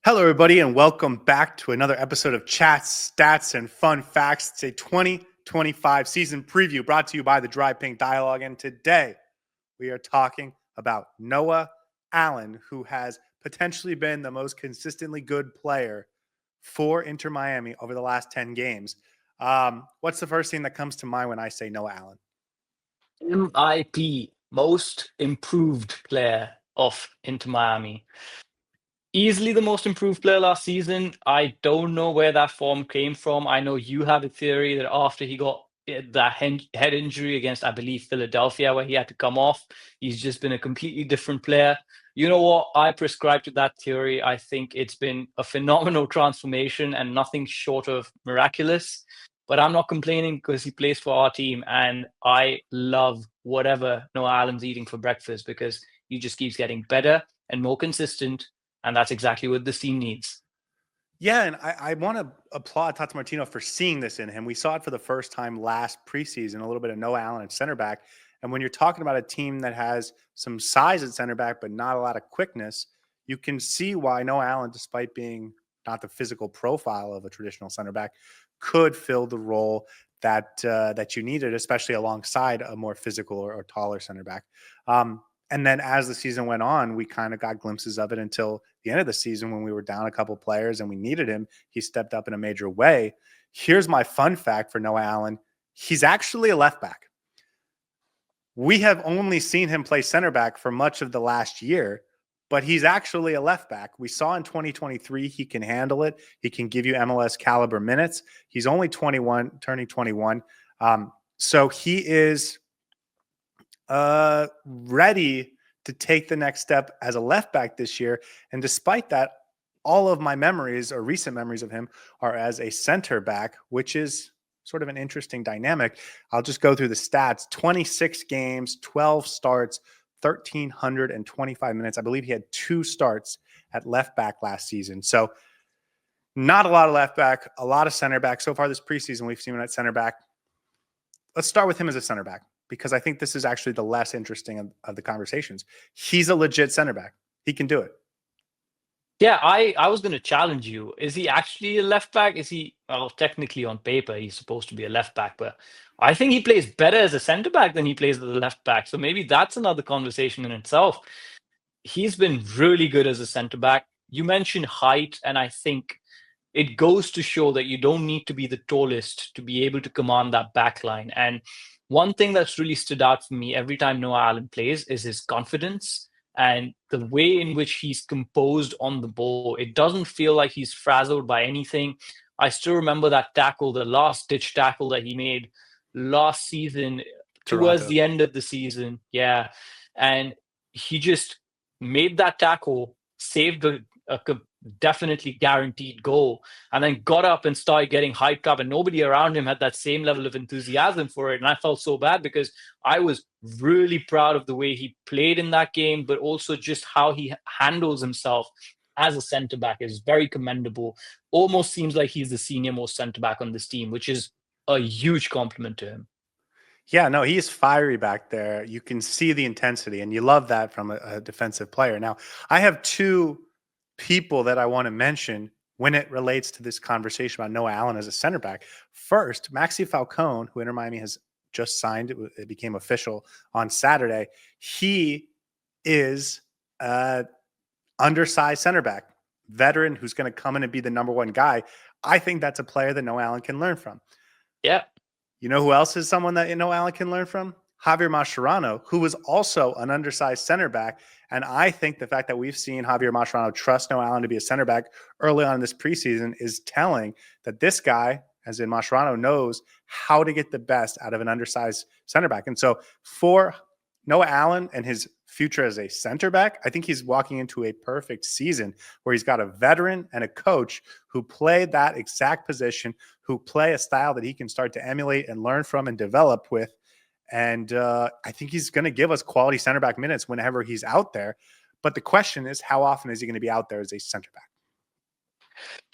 Hello, everybody, and welcome back to another episode of Chats, Stats, and Fun Facts. It's a 2025 season preview brought to you by the Dry Pink Dialogue. And today we are talking about Noah Allen, who has potentially been the most consistently good player for Inter Miami over the last 10 games. What's the first thing that comes to mind when I say Noah Allen? MIP, most improved player of Inter Miami. Easily the most improved player last season. I don't know where that form came from. I know you have a theory that after he got that head injury against, I believe, Philadelphia, where he had to come off, he's just been a completely different player. You know what? I prescribe to that theory. I think it's been a phenomenal transformation and nothing short of miraculous. But I'm not complaining because he plays for our team, and I love whatever Noah Allen's eating for breakfast because he just keeps getting better and more consistent, and that's exactly what this team needs. Yeah, and I want to applaud Tata Martino for seeing this in him. We saw it for the first time last preseason, a little bit of Noah Allen at center back. And when you're talking about a team that has some size at center back, but not a lot of quickness, you can see why Noah Allen, despite being not the physical profile of a traditional center back, could fill the role that you needed, especially alongside a more physical or taller center back. And then as the season went on, we kind of got glimpses of it until the end of the season when we were down a couple players and we needed him. He stepped up in a major way. Here's my fun fact for Noah Allen. He's actually a left back. We have only seen him play center back for much of the last year, but he's actually a left back. We saw in 2023 he can handle it. He can give you MLS caliber minutes. He's only 21, turning 21. So he is ready to take the next step as a left back this year. And despite that, all of my memories or recent memories of him are as a center back, which is sort of an interesting dynamic. I'll just go through the stats: 26 games, 12 starts, 1,325 minutes. I believe he had 2 starts at left back last season. So not a lot of left back, a lot of center back. So far this preseason, we've seen him at center back. Let's start with him as a center back, because I think this is actually the less interesting of the conversations. He's a legit center back. He can do it. Yeah, I was going to challenge you. Is he actually a left back? Is he, well, technically on paper, he's supposed to be a left back, but I think he plays better as a center back than he plays as a left back. So maybe that's another conversation in itself. He's been really good as a center back. You mentioned height, and I think it goes to show that you don't need to be the tallest to be able to command that back line. And one thing that's really stood out for me every time Noah Allen plays is his confidence and the way in which he's composed on the ball. It doesn't feel like he's frazzled by anything. I still remember that tackle, the last ditch tackle that he made last season, towards Toronto. the end of the season. Yeah. And he just made that tackle, saved a definitely guaranteed goal, and then got up and started getting hyped up, and nobody around him had that same level of enthusiasm for it. And I felt so bad because I was really proud of the way he played in that game, but also just how he handles himself as a center back is very commendable. Almost seems like he's the senior most center back on this team, which is a huge compliment to him. Yeah, no, he's fiery back there. You can see the intensity, and you love that from a defensive player. Now, I have 2 people that I want to mention when it relates to this conversation about Noah Allen as a center back. First, Maxi Falcone, who Inter Miami has just signed. It became official on Saturday. He is undersized center back, veteran who's going to come in and be the number 1 guy. I think that's a player that Noah Allen can learn from. Yeah. You know who else is someone that Noah Allen can learn from? Javier Mascherano, who was also an undersized center back. And I think the fact that we've seen Javier Mascherano trust Noah Allen to be a center back early on in this preseason is telling that this guy, as in Mascherano, knows how to get the best out of an undersized center back. And so for Noah Allen and his future as a center back, I think he's walking into a perfect season where he's got a veteran and a coach who play that exact position, who play a style that he can start to emulate and learn from and develop with. And I think he's going to give us quality center back minutes whenever he's out there. But the question is, how often is he going to be out there as a center back?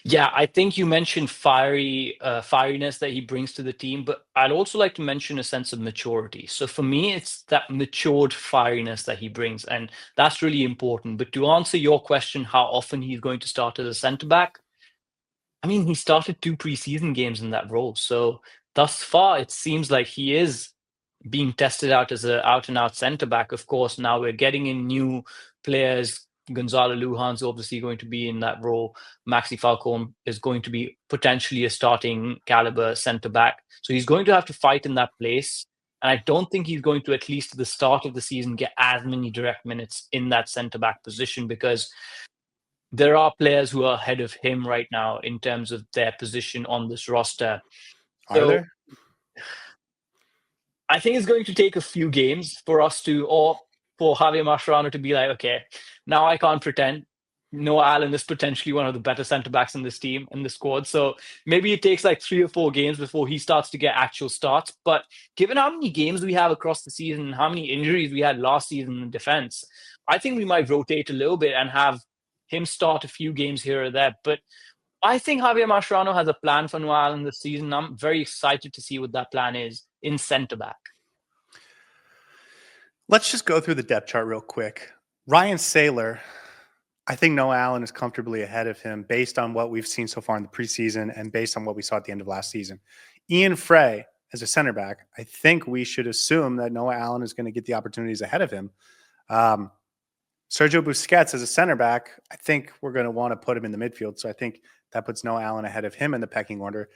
Yeah, I think you mentioned firiness that he brings to the team, but I'd also like to mention a sense of maturity. So for me, it's that matured firiness that he brings, and that's really important. But to answer your question, how often he's going to start as a centre back, I mean, he started 2 preseason games in that role. So thus far, it seems like he is being tested out as a out and out centre back. Of course, now we're getting in new players. Gonzalo Lujan's obviously going to be in that role. Maxi Falcone is going to be potentially a starting caliber centre back. So he's going to have to fight in that place. And I don't think he's going to, at least at the start of the season, get as many direct minutes in that centre back position, because there are players who are ahead of him right now in terms of their position on this roster. Are So there? I think it's going to take a few games for us to, or for Javier Mascherano to be like, okay, now I can't pretend. Noah Allen is potentially one of the better centre backs in this team, in the squad. So maybe it takes like 3 or 4 games before he starts to get actual starts. But given how many games we have across the season, how many injuries we had last season in defense, I think we might rotate a little bit and have him start a few games here or there. But I think Javier Mascherano has a plan for Noah Allen this season. I'm very excited to see what that plan is in centre back. Let's just go through the depth chart real quick. Ryan Saylor, I think Noah Allen is comfortably ahead of him based on what we've seen so far in the preseason and based on what we saw at the end of last season. Ian Frey as a center back, I think we should assume that Noah Allen is going to get the opportunities ahead of him. Sergio Busquets as a center back, I think we're going to want to put him in the midfield. So I think that puts Noah Allen ahead of him in the pecking order.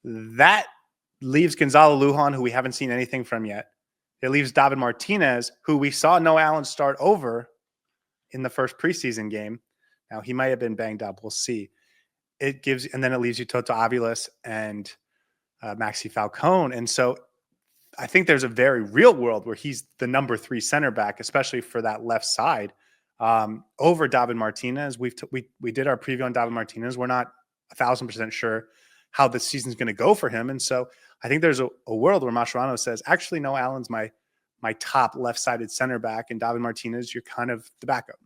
That leaves Gonzalo Lujan, who we haven't seen anything from yet. It leaves David Martinez, who we saw Noah Allen start over in the first preseason game. Now, he might have been banged up. We'll see. And then it leaves you Toto Aviles and Maxi Falcone. And so I think there's a very real world where he's the number 3 center back, especially for that left side, over David Martinez. We did our preview on David Martinez. We're not 1,000% sure how the season's going to go for him. And so I think there's a world where Mascherano says, actually, no, Allen's my top left-sided center back, and David Martinez, you're kind of the backup.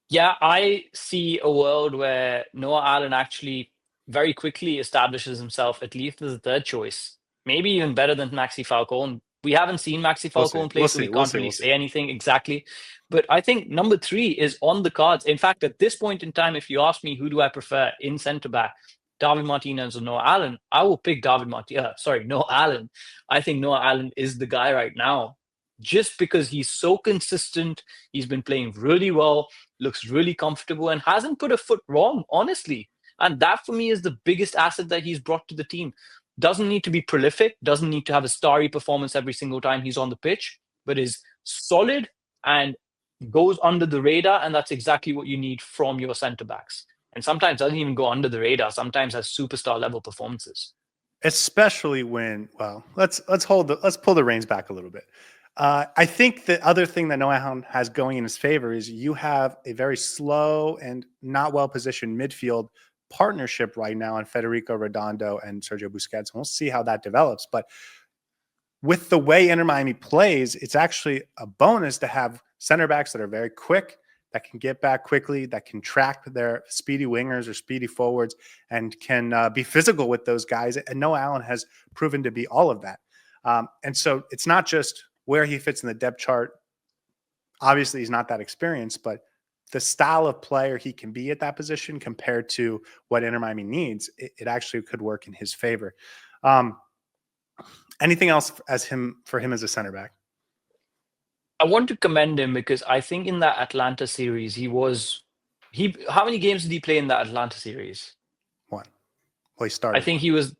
Yeah, I see a world where Noah Allen actually very quickly establishes himself at least as a third choice, maybe even better than Maxi Falcone. We haven't seen Maxi Falcone play, so we can't really say anything exactly. But I think number 3 is on the cards. In fact, at this point in time, if you ask me who do I prefer in centre back, David Martinez or Noah Allen, I will pick Noah Allen. I think Noah Allen is the guy right now, just because he's so consistent. He's been playing really well, looks really comfortable, and hasn't put a foot wrong, honestly. And that for me is the biggest asset that he's brought to the team. Doesn't need to be prolific, doesn't need to have a starry performance every single time he's on the pitch, but is solid and goes under the radar. And that's exactly what you need from your centre backs. And sometimes doesn't even go under the radar, sometimes has superstar level performances. Especially when, well, let's pull the reins back a little bit. I think the other thing that Noah Allen has going in his favor is you have a very slow and not well-positioned midfield partnership right now on Federico Redondo and Sergio Busquets. And we'll see how that develops. But with the way Inter Miami plays, it's actually a bonus to have center backs that are very quick, that can get back quickly, that can track their speedy wingers or speedy forwards, and can be physical with those guys. And Noah Allen has proven to be all of that. And so it's not just where he fits in the depth chart. Obviously, he's not that experienced, but the style of player he can be at that position compared to what Inter Miami needs, it actually could work in his favor. Anything else for him as a center back? I want to commend him because I think in that Atlanta series, how many games did he play in that Atlanta series? 1. Well, he started. I think he was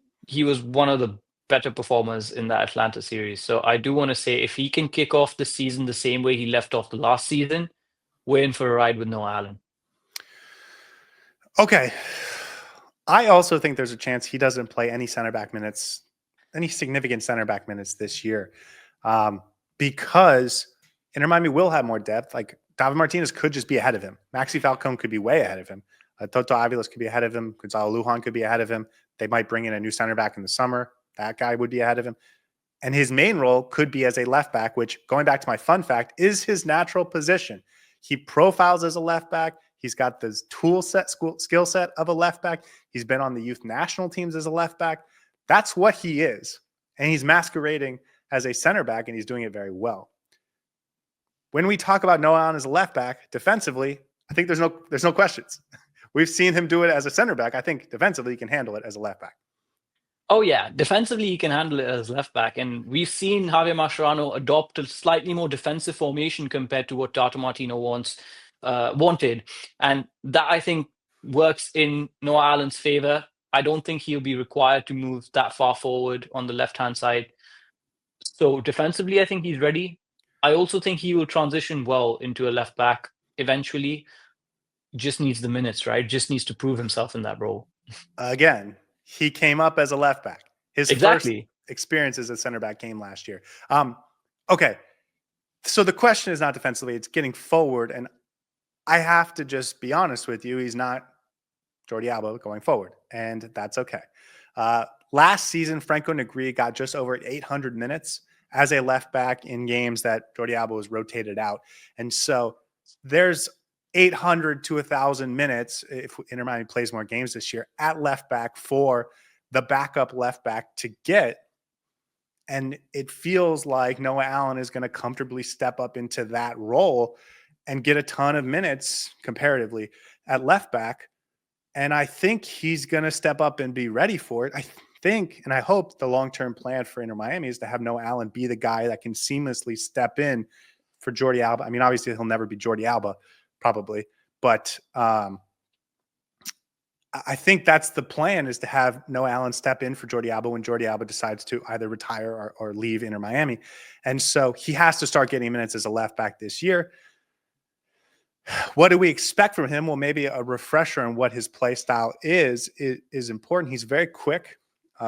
one of the better performers in that Atlanta series. So I do want to say, if he can kick off the season the same way he left off the last season, we're in for a ride with Noah Allen. Okay. I also think there's a chance he doesn't play any significant center back minutes this year, because Inter Miami will have more depth. Like, David Martinez could just be ahead of him. Maxi Falcone could be way ahead of him. Toto Aviles could be ahead of him. Gonzalo Lujan could be ahead of him. They might bring in a new center back in the summer. That guy would be ahead of him. And his main role could be as a left back, which, going back to my fun fact, is his natural position. He profiles as a left back. He's got the skill set of a left back. He's been on the youth national teams as a left back. That's what he is. And he's masquerading as a center back, and he's doing it very well. When we talk about Noah Allen as a left back, defensively, I think there's no questions. We've seen him do it as a center back. I think defensively he can handle it as a left back. Oh yeah, defensively he can handle it as left back, and we've seen Javier Mascherano adopt a slightly more defensive formation compared to what Tata Martino wanted, and that I think works in Noah Allen's favor. I don't think he'll be required to move that far forward on the left-hand side. So defensively, I think he's ready. I also think he will transition well into a left back eventually. Just needs the minutes, right? Just needs to prove himself in that role. Again, he came up as a left back. His first experience as a center back came last year. Okay. So the question is not defensively, it's getting forward. And I have to just be honest with you. He's not Jordi Alba going forward, and that's okay. Last season, Franco Negri got just over 800 minutes as a left back in games that Jordi Alba was rotated out. And so there's 800 to 1,000 minutes if Inter Miami plays more games this year at left back for the backup left back to get. And it feels like Noah Allen is going to comfortably step up into that role and get a ton of minutes comparatively at left back. And I think he's going to step up and be ready for it. I think, and I hope the long-term plan for Inter Miami is to have Noah Allen be the guy that can seamlessly step in for Jordi Alba. I mean, obviously he'll never be Jordi Alba, probably, but I think that's the plan, is to have Noah Allen step in for Jordi Alba when Jordi Alba decides to either retire or leave Inter Miami. And so he has to start getting minutes as a left back this year. What do we expect from him? Well, maybe a refresher on what his play style is important. He's very quick.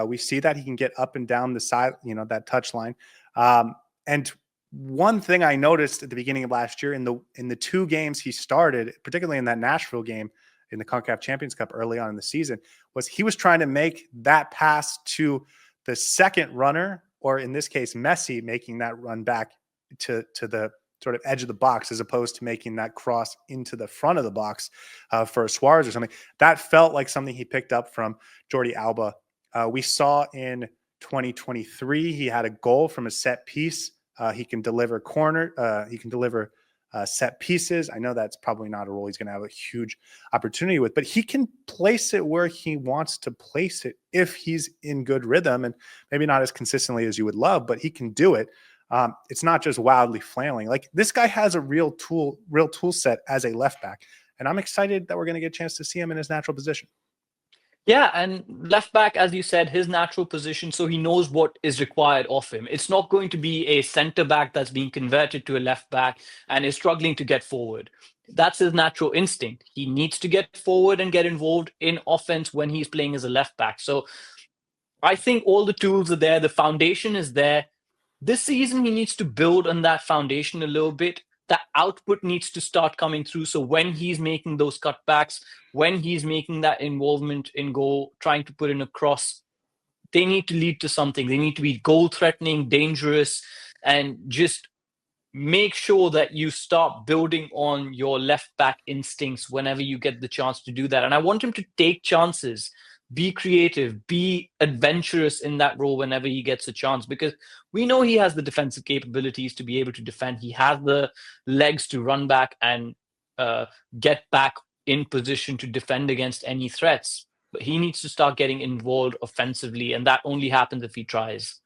We see that he can get up and down the side, that touch line. And one thing I noticed at the beginning of last year in the two games he started, particularly in that Nashville game in the CONCACAF Champions Cup early on in the season, was he was trying to make that pass to the second runner, or in this case, Messi, making that run back to the sort of edge of the box, as opposed to making that cross into the front of the box for Suarez or something. That felt like something he picked up from Jordi Alba. We saw in 2023, he had a goal from a set piece. He can deliver he can deliver set pieces. I know that's probably not a role he's going to have a huge opportunity with, but he can place it where he wants to place it if he's in good rhythm, and maybe not as consistently as you would love, but he can do it. It's not just wildly flailing. Like, this guy has a real tool set as a left back, and I'm excited that we're going to get a chance to see him in his natural position. Yeah, and left back, as you said, his natural position, so he knows what is required of him. It's not going to be a center back that's being converted to a left back and is struggling to get forward. That's his natural instinct. He needs to get forward and get involved in offense when he's playing as a left back. So I think all the tools are there. The foundation is there. This season, he needs to build on that foundation a little bit. That output needs to start coming through. So when he's making those cutbacks, when he's making that involvement in goal, trying to put in a cross, they need to lead to something. They need to be goal-threatening, dangerous, and just make sure that you start building on your left-back instincts whenever you get the chance to do that. And I want him to take chances, be creative, be adventurous in that role whenever he gets a chance, because we know he has the defensive capabilities to be able to defend. He has the legs to run back and get back in position to defend against any threats. But he needs to start getting involved offensively, and that only happens if he tries.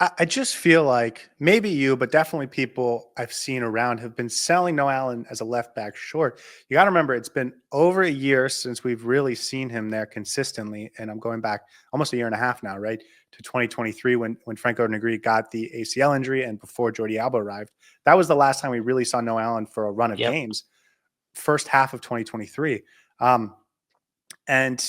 I just feel like maybe you, but definitely people I've seen around have been selling Noah Allen as a left back short. You got to remember, it's been over a year since we've really seen him there consistently. And I'm going back almost a year and a half now, right, to 2023 when Franco Negri got the ACL injury and before Jordi Alba arrived. That was the last time we really saw Noah Allen for a run of games, first half of 2023. And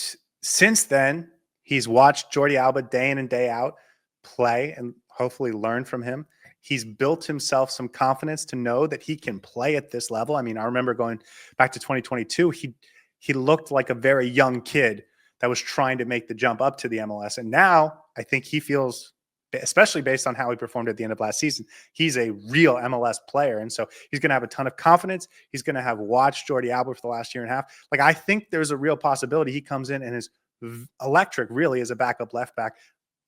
since then, he's watched Jordi Alba day in and day out play and hopefully learn from him. He's built himself some confidence to know that he can play at this level. I mean, I remember going back to 2022, he looked like a very young kid that was trying to make the jump up to the MLS. And now I think he feels especially based on how he performed at the end of last season. He's a real MLS player. And so he's going to have a ton of confidence. He's going to have watched Jordi Alba for the last year and a half. Like, I think there's a real possibility he comes in and is electric, really, as a backup left back.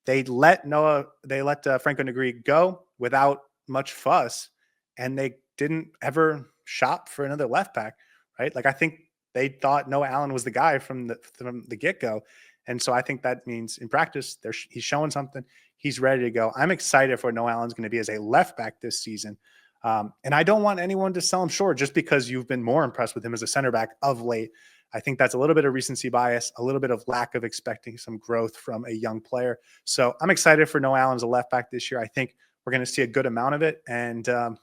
They let Franco Negri go without much fuss, and they didn't ever shop for another left back, right? Like, I think they thought Noah Allen was the guy from the get-go. And so I think that means in practice, he's showing something. He's ready to go. I'm excited for what Noah Allen's going to be as a left back this season. And I don't want anyone to sell him short just because you've been more impressed with him as a center back of late. I think that's a little bit of recency bias, a little bit of lack of expecting some growth from a young player. So I'm excited for Noah Allen as a left back this year. I think we're going to see a good amount of it, and I'm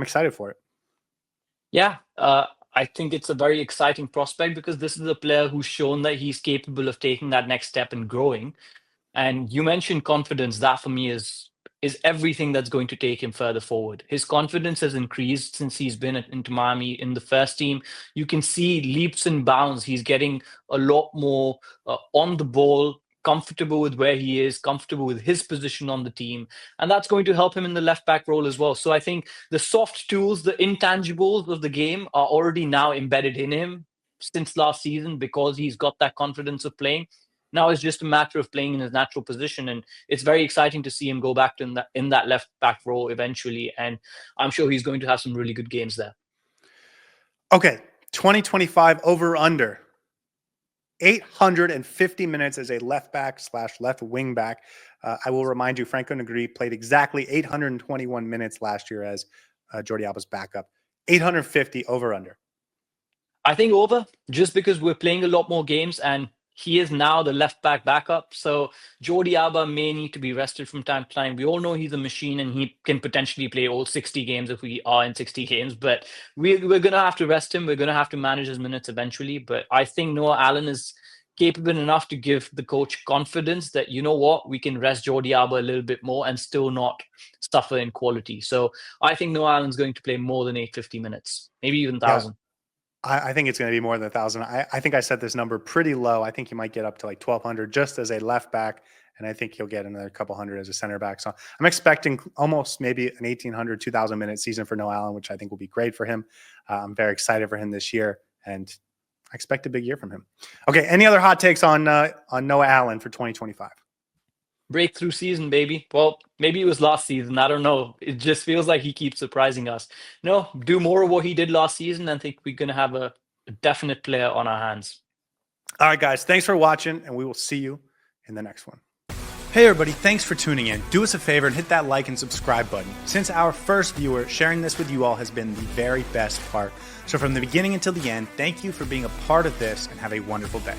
excited for it. Yeah, I think it's a very exciting prospect because this is a player who's shown that he's capable of taking that next step and growing. And you mentioned confidence. That for me is everything that's going to take him further forward. His confidence has increased since he's been into Miami in the first team. You can see leaps and bounds. He's getting a lot more on the ball, comfortable with where he is, comfortable with his position on the team. And that's going to help him in the left back role as well. So I think the soft tools, the intangibles of the game are already now embedded in him since last season because he's got that confidence of playing. Now it's just a matter of playing in his natural position, and it's very exciting to see him go back to in that left back role eventually. And I'm sure he's going to have some really good games there. Okay, 2025 over under 850 minutes as a left back / left wing back. I will remind you, Franco Negri played exactly 821 minutes last year as Jordi Alba's backup. 850 over under. I think over, just because we're playing a lot more games and he is now the left back backup. So Jordi Alba may need to be rested from time to time. We all know he's a machine and he can potentially play all 60 games if we are in 60 games. But we're going to have to rest him. We're going to have to manage his minutes eventually. But I think Noah Allen is capable enough to give the coach confidence that, you know what, we can rest Jordi Alba a little bit more and still not suffer in quality. So I think Noah Allen's going to play more than 850 minutes, maybe even 1,000. Yeah. I think it's going to be more than 1,000. I think I set this number pretty low. I think he might get up to like 1,200 just as a left back, and I think he'll get another couple hundred as a center back. So I'm expecting almost maybe an 1,800, 2,000 minute season for Noah Allen, which I think will be great for him. I'm very excited for him this year, and I expect a big year from him. Okay, any other hot takes on Noah Allen for 2025? Breakthrough season, baby. Well, maybe it was last season. I don't know. It just feels like he keeps surprising us. No, do more of what he did last season. I think we're going to have a definite player on our hands. All right, guys. Thanks for watching, and we will see you in the next one. Hey, everybody. Thanks for tuning in. Do us a favor and hit that like and subscribe button. Since our first viewer, sharing this with you all has been the very best part. So from the beginning until the end, thank you for being a part of this, and have a wonderful day.